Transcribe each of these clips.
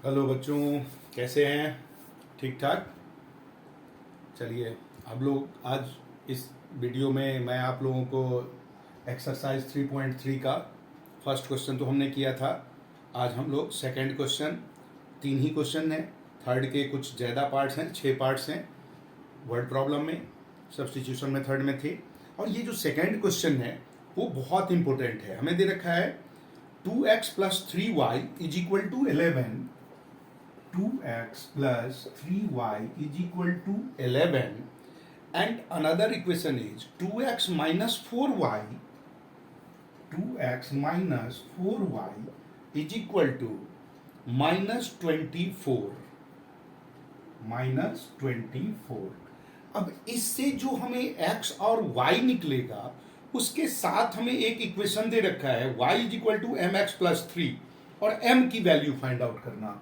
Hello बच्चों, कैसे हैं? ठीक ठाक। चलिए, आप लोग आज इस वीडियो में मैं आप लोगों को एक्सरसाइज 3.3 का फर्स्ट क्वेश्चन तो हमने किया था। आज हम लोग सेकंड क्वेश्चन, 3 ही क्वेश्चन हैं। थर्ड के कुछ ज़्यादा पार्ट्स हैं, 6 पार्ट्स हैं। वर्ड प्रॉब्लम में, सब्स्टिट्यूशन मेथड में थे। और ये जो सेकंड क्वेश्चन है वो बहुत इंपॉर्टेंट है। हमें दे रखा है 2x + 3y = 11. 2x plus 3y = 11, and another equation is 2x minus 4y. 2x minus 4y = -24. -24. अब इससे जो हमें x और y निकलेगा उसके साथ हमें एक इक्वेशन दे रखा है y = mx + 3 और m की वैल्यू फाइंड आउट करना।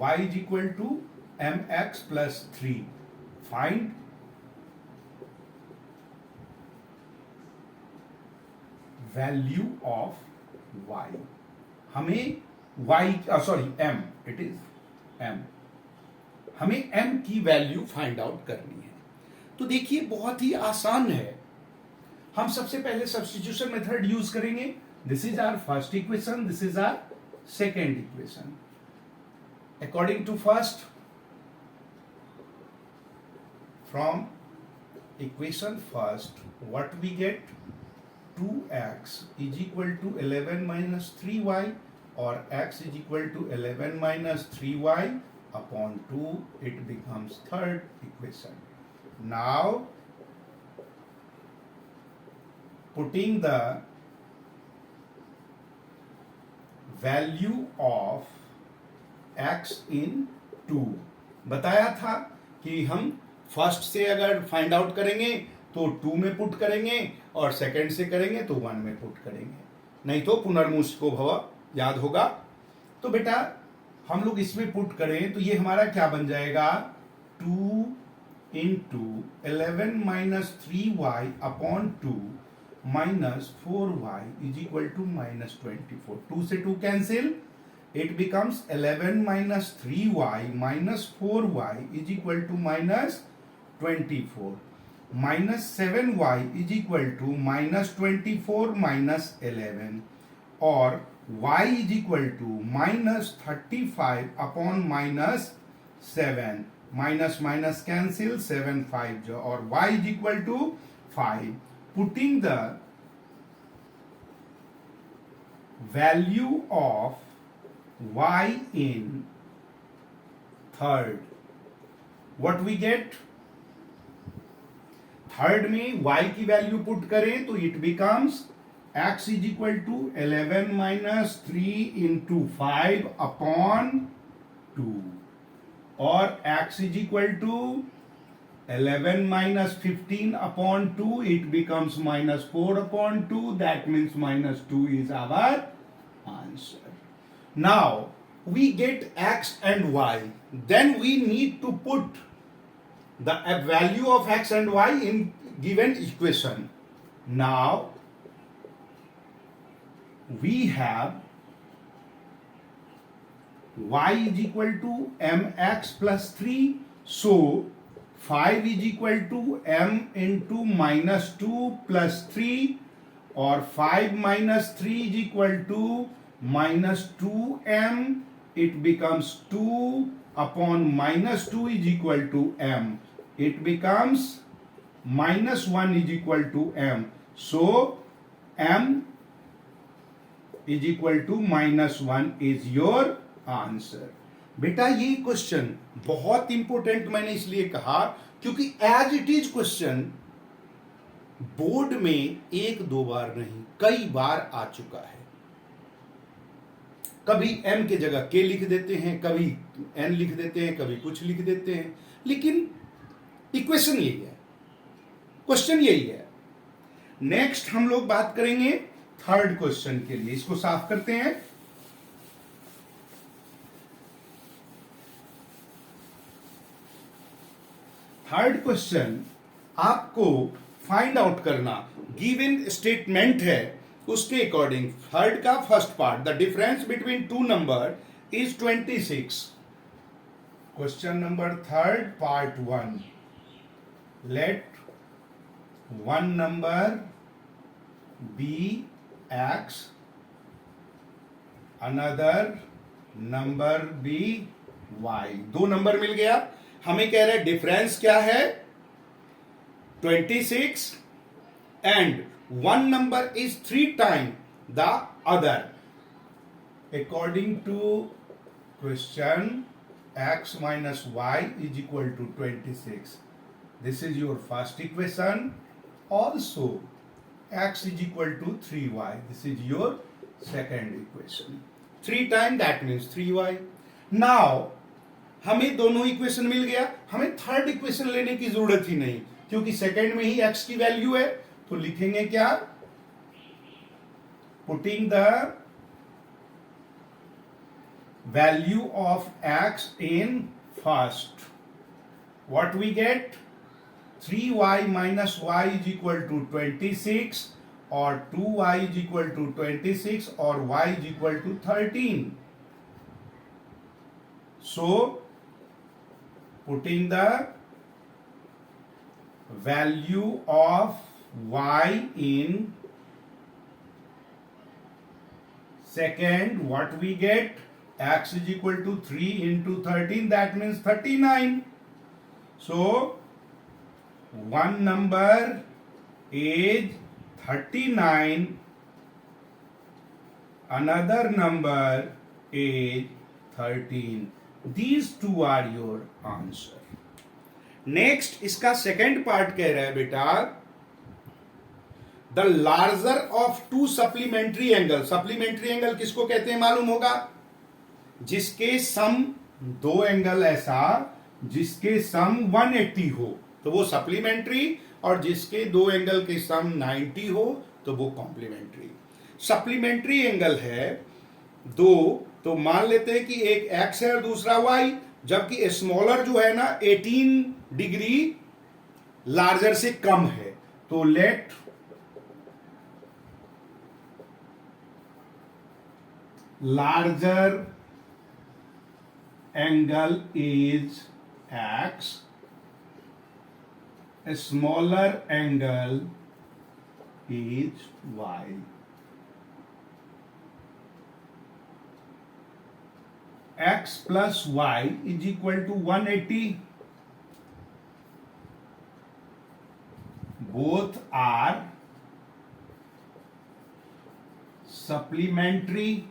y = mx + 3. Find value of y. हमें m, it is m. हमें m की वैल्यू फाइंड आउट करनी है। तो देखिए, बहुत ही आसान है। हम सबसे पहले सब्स्टिट्यूशन मेथड यूज करेंगे। This is our first equation, this is our second equation. According to first, from equation first, what we get? 2x = 11 minus 3y, or x = 11 minus 3y upon 2. It becomes third equation. Now, putting the value of x in 2, बताया था कि हम first से अगर find out करेंगे तो 2 में put करेंगे और सेकंड से करेंगे तो 1 में पुट करेंगे, नहीं तो पुनर्मुष्को भव, याद होगा। तो बेटा हम लोग इसमें पुट करें तो ये हमारा क्या बन जाएगा? 2 × 11 minus 3y upon 2 minus 4y = -24. 2 से 2 cancel, it becomes 11 minus 3y minus 4y = -24. Minus 7y = -24 minus 11, or y = -35 upon -7. Minus minus cancel, 7 5, or y = 5. Putting the value of y in third, what we get? Third में y की value put करें तो it becomes x = 11 minus 3 into 5 upon 2, और x = 11 minus 15 upon 2, it becomes -4 upon 2. That means -2 is our answer. Now we get x and y, then we need to put the value of x and y in given equation. Now we have y = mx + 3, so 5 = m into -2 plus 3, or 5 minus 3 = -2m. It becomes 2 upon -2 = m. It becomes -1 = m. So m = -1 is your answer. बेटा ये question बहुत important मैंने इसलिए कहा क्योंकि as it is question board में 1-2 बार नहीं, कई बार आ चुका है। कभी m के जगह k लिख देते हैं, कभी n लिख देते हैं, कभी कुछ लिख देते हैं, लेकिन इक्वेशन यही है, क्वेश्चन यही है। नेक्स्ट हम लोग बात करेंगे थर्ड क्वेश्चन के लिए। इसको साफ करते हैं। थर्ड क्वेश्चन आपको फाइंड आउट करना, गिवन स्टेटमेंट है उसके अकॉर्डिंग। थर्ड का first part, the difference between two number is 26. Question number third, part 1. Let one number be x, another number be y. दो नंबर मिल गया, हमें कह रहे डिफरेंस क्या है 26 and one number is 3 times the other. According to question, x minus y is equal to 26. This is your first equation. Also, x is equal to 3y. This is your second equation. 3 times, that means 3y. Now, हमें दोनों equation मिल गया, हमें third equation लेने की जरूरत ही नहीं, क्योंकि second में ही x की वैल्यू है. तो लिखेंगे क्या? Putting the value of x in first, what we get? 3y minus y is equal to 26, or 2y is equal to 26, or y is equal to 13. So putting the value of y in second, what we get? X is equal to 3 into 13, that means 39. So one number is 39, another number is 13. These two are your answer. Next, इसका second part कह रहा है बेटा, the larger of to supplementary angle. Supplementary angle किसको कहते हैं मालूम होगा? जिसके सम दो एंगल ऐसा जिसके सम 180 हो तो वो सप्लीमेंट्री, और जिसके दो एंगल के सम 90 हो तो वो कॉम्प्लीमेंट्री. सप्लीमेंट्री एंगल है दो, तो मान लेते हैं कि एक एक्स है और दूसरा वाई, जबकि स्मॉलर जो है ना 18 डिग्री लार्जर से कम है. तो let larger angle is x, a smaller angle is y. X plus y is equal to 180. Both are supplementary.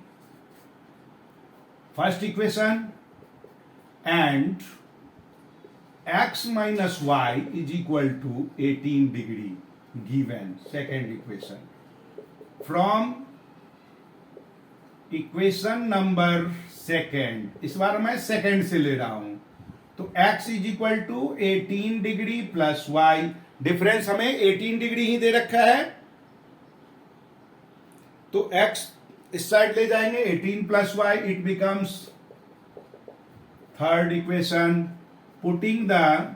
First equation. And x minus y is equal to 18 degree given, second equation. From equation number second, इस बार मैं second से ले रहा हूं, तो x is equal to 18 degree plus y. Difference हमें 18 degree ही दे रखा है, तो x इस साइड ले जाएंगे, 18 plus y, it becomes third equation. Putting the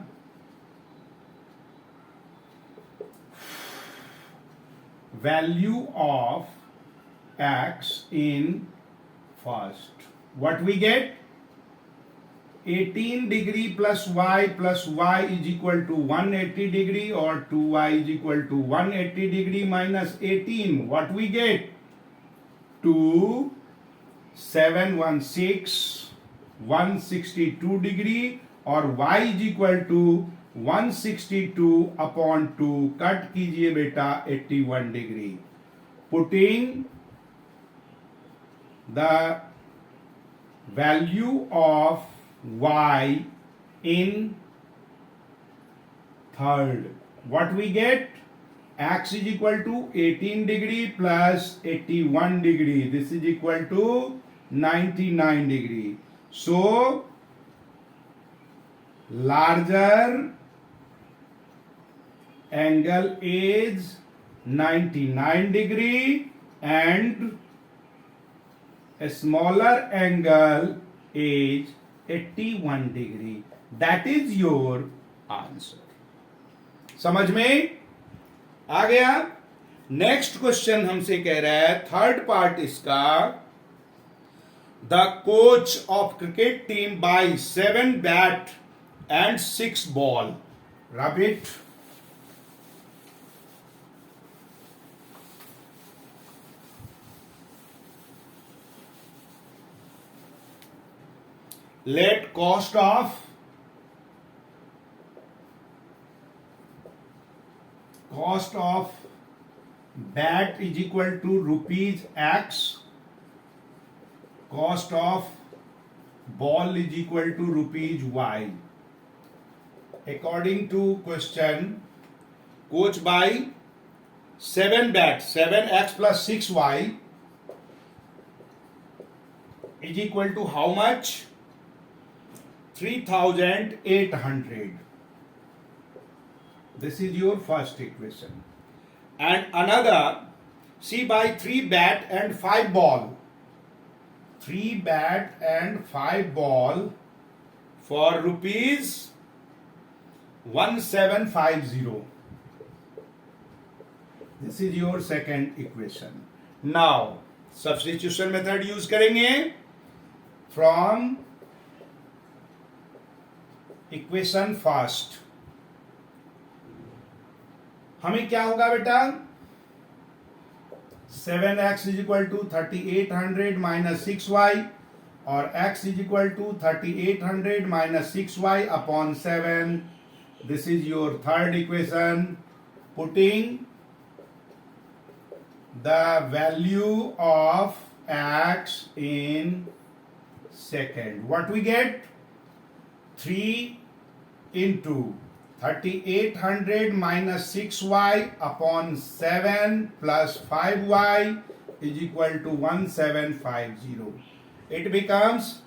value of x in first, what we get? 18 degree plus y is equal to 180 degree, or 2y is equal to 180 degree minus 18. What we get? 2, 7, 1, 6, 162 degree, और y is equal to 162 upon 2. Cut कीजिए बेटा 81 degree. Putting the value of y in third, what we get? X is equal to 18 degree plus 81 degree. This is equal to 99 degree. So larger angle is 99 degree and a smaller angle is 81 degree. That is your answer. समझ में आ गया? Next question हमसे कह रहा है, third part इसका, the coach of cricket team by 7 bat and 6 ball. Rub it. Let cost of bat is equal to rupees X. Cost of ball is equal to rupees Y. According to question, coach by 7 bat, 7x plus 6y is equal to how much? 3,800. This is your first equation. And another, C by 3 bat and 5 ball. 3 bat and 5 ball for rupees 1750. This is your second equation. Now, substitution method use करेंगे. From equation first हमें क्या होगा बेटा? 7x is equal to 3800 minus 6y और x is equal to 3800 minus 6y upon 7. This is your third equation. Putting the value of x in second. What we get? 3 into 3800 minus 6y upon 7 plus 5y is equal to 1750. It becomes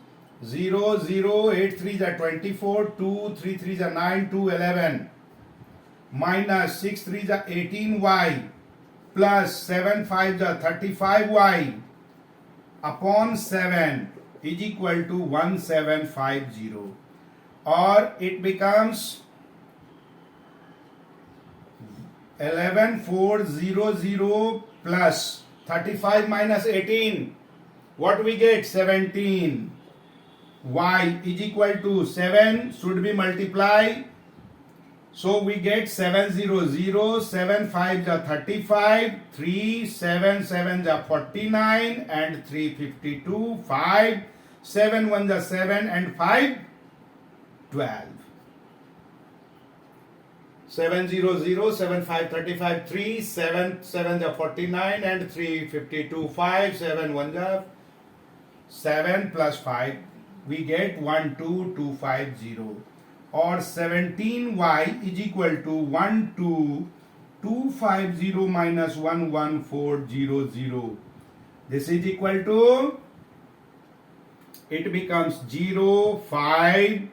0, 0, 8 3s are 24, 2, 3 3s are 9, 2, 11, minus 6 3s are 18y, plus 7 5s are 35y, upon 7 is equal to 1750. Or it becomes 11400 plus 35 minus 18. What we get? 17. Y is equal to 7 should be multiplied. So we get 700, 7 5s are 35, 3 7 7s are 49 and 352, 5 7 1s are 7 and 5 12. 700, 7 5 35, 3 7 7 are 49 and 352, 5 7 1s are 7 plus 5 we get 12250. Or 17y is equal to 12250 minus 11400. This is equal to, it becomes 0 5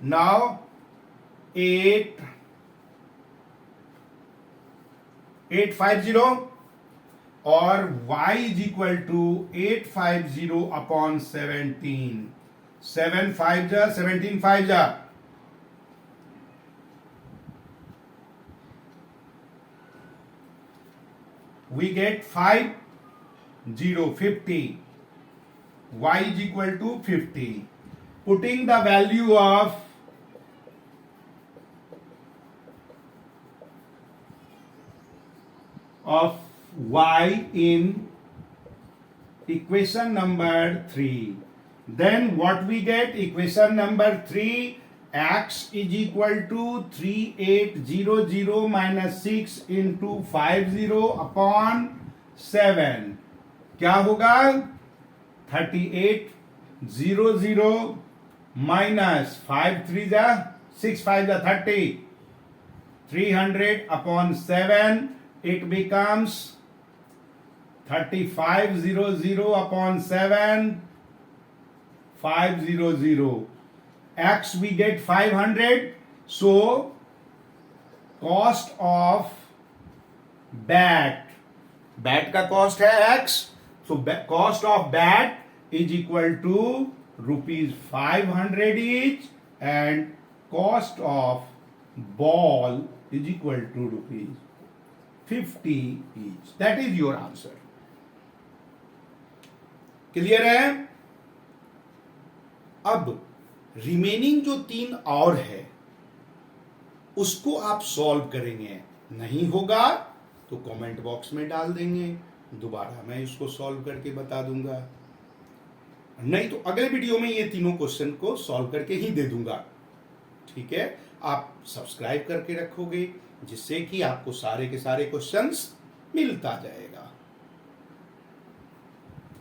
now 8 850, or y is equal to 850 upon 17. 7 5 ja 17 5 ja. We get 5 0 50. Y is equal to 50. Putting the value of y in equation number 3. Then what we get? Equation number 3, x is equal to 3800 minus 6 into 50 upon 7. क्या होगा? 3800 minus 5 3 जा 6 5 जा 30. 300 upon 7, it becomes 3500 upon 7, 500. X we get 500. So cost of bat का cost है x. So cost of bat is equal to rupees 500 each, and cost of ball is equal to rupees 50 each. That is your answer. Clear है? अब remaining जो 3 और है उसको आप solve करेंगे, नहीं होगा तो कमेंट बॉक्स में डाल देंगे, दोबारा मैं इसको सॉल्व करके बता दूंगा, नहीं तो अगले वीडियो में ये तीनों क्वेश्चन को सॉल्व करके ही दे दूंगा। ठीक है, आप सब्सक्राइब करके रखोगे जिससे कि आपको सारे के सारे क्वेश्चंस मिलता जाएगा।